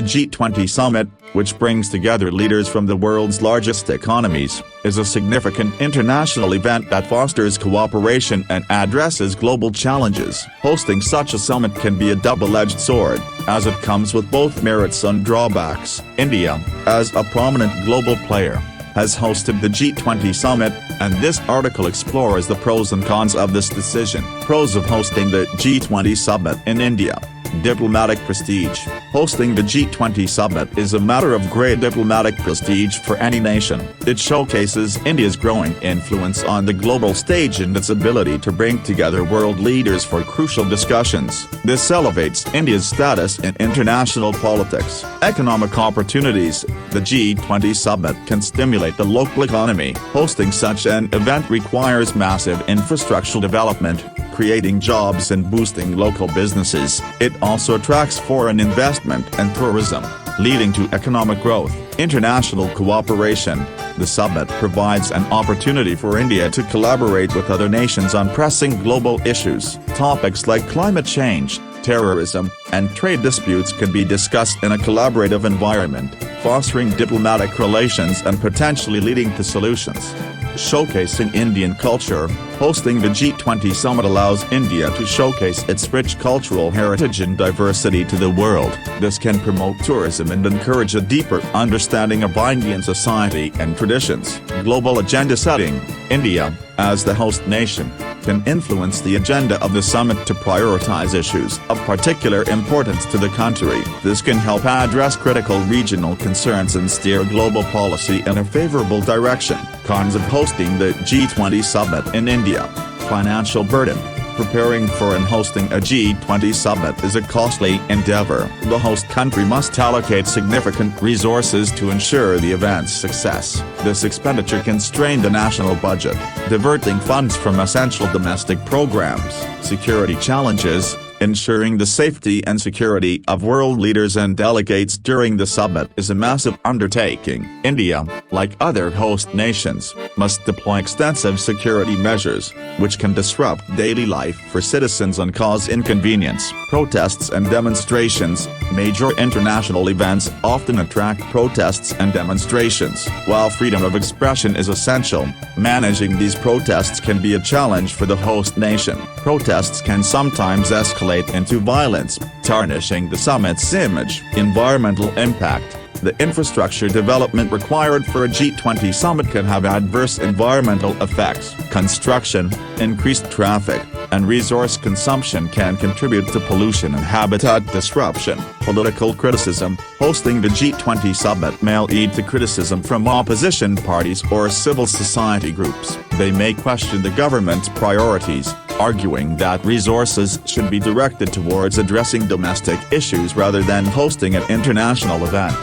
The G20 summit, which brings together leaders from the world's largest economies, is a significant international event that fosters cooperation and addresses global challenges. Hosting such a summit can be a double-edged sword, as it comes with both merits and drawbacks. India, as a prominent global player, has hosted the G20 summit, and this article explores the pros and cons of this decision. Pros of hosting the G20 summit in India. Diplomatic prestige. Hosting the G20 summit is a matter of great diplomatic prestige for any nation. It showcases India's growing influence on the global stage and its ability to bring together world leaders for crucial discussions. This elevates India's status in international politics. Economic opportunities. The G20 summit can stimulate the local economy. Hosting such an event requires massive infrastructural development, creating jobs and boosting local businesses. It also attracts foreign investment and tourism, leading to economic growth. International cooperation. The summit provides an opportunity for India to collaborate with other nations on pressing global issues. Topics like climate change, terrorism, and trade disputes can be discussed in a collaborative environment, fostering diplomatic relations and potentially leading to solutions. Showcasing Indian culture. Hosting the G20 summit allows India to showcase its rich cultural heritage and diversity to the world. This can promote tourism and encourage a deeper understanding of Indian society and traditions. Global agenda setting. India, as the host nation, can influence the agenda of the summit to prioritize issues of particular importance to the country. This can help address critical regional concerns and steer global policy in a favorable direction. Cons of hosting the G20 summit in India. Financial burden. Preparing for and hosting a G20 summit is a costly endeavor. The host country must allocate significant resources to ensure the event's success. This expenditure can strain the national budget, diverting funds from essential domestic programs. Security challenges. Ensuring the safety and security of world leaders and delegates during the summit is a massive undertaking. India, like other host nations, must deploy extensive security measures, which can disrupt daily life for citizens and cause inconvenience. Protests and demonstrations. Major international events often attract protests and demonstrations. While freedom of expression is essential, managing these protests can be a challenge for the host nation. Protests can sometimes escalate into violence, tarnishing the summit's image. Environmental impact. The infrastructure development required for a G20 summit can have adverse environmental effects. Construction, increased traffic, and resource consumption can contribute to pollution and habitat disruption. Political criticism. Hosting the G20 summit may lead to criticism from opposition parties or civil society groups. They may question the government's priorities, arguing that resources should be directed towards addressing domestic issues rather than hosting an international event.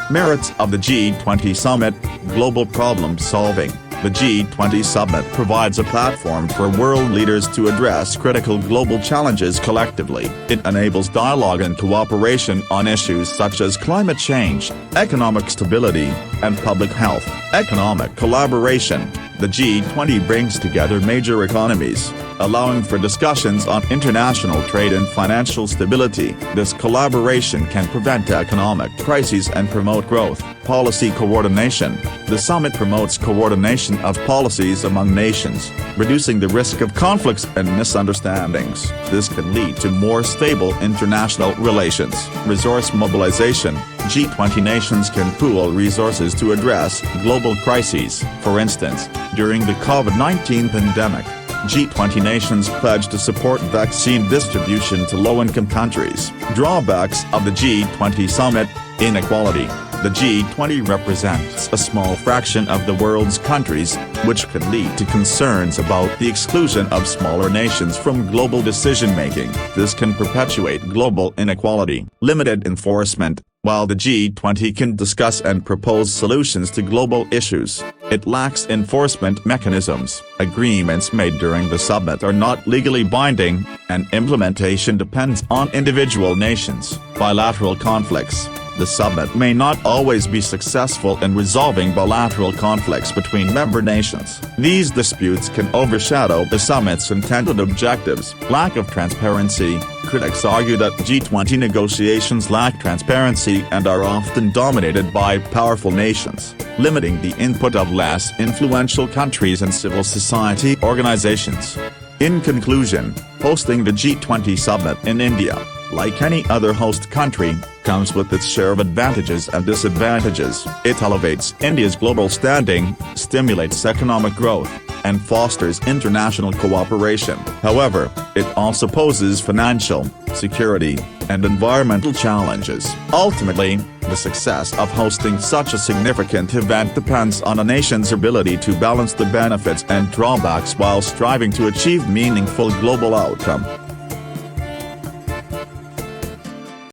Merits of the G20 summit. Global problem solving. The G20 summit provides a platform for world leaders to address critical global challenges collectively. It enables dialogue and cooperation on issues such as climate change, economic stability, and public health. Economic collaboration. The G20 brings together major economies, allowing for discussions on international trade and financial stability. This collaboration can prevent economic crises and promote growth. Policy coordination. The summit promotes coordination of policies among nations, reducing the risk of conflicts and misunderstandings. This can lead to more stable international relations. Resource mobilization. G20 nations can pool resources to address global crises. For instance, during the COVID-19 pandemic, G20 nations pledged to support vaccine distribution to low-income countries. Drawbacks of the G20 summit. Inequality. The G20 represents a small fraction of the world's countries, which could lead to concerns about the exclusion of smaller nations from global decision-making. This can perpetuate global inequality. Limited enforcement. While the G20 can discuss and propose solutions to global issues, it lacks enforcement mechanisms. Agreements made during the summit are not legally binding, and implementation depends on individual nations. Bilateral conflicts. The summit may not always be successful in resolving bilateral conflicts between member nations. These disputes can overshadow the summit's intended objectives. Lack of transparency. Critics argue that G20 negotiations lack transparency and are often dominated by powerful nations, limiting the input of less influential countries and civil society organizations. In conclusion, hosting the G20 summit in India, like any other host country, comes with its share of advantages and disadvantages. It elevates India's global standing, stimulates economic growth, and fosters international cooperation. However, it also poses financial, security, and environmental challenges. Ultimately, the success of hosting such a significant event depends on a nation's ability to balance the benefits and drawbacks while striving to achieve meaningful global outcome.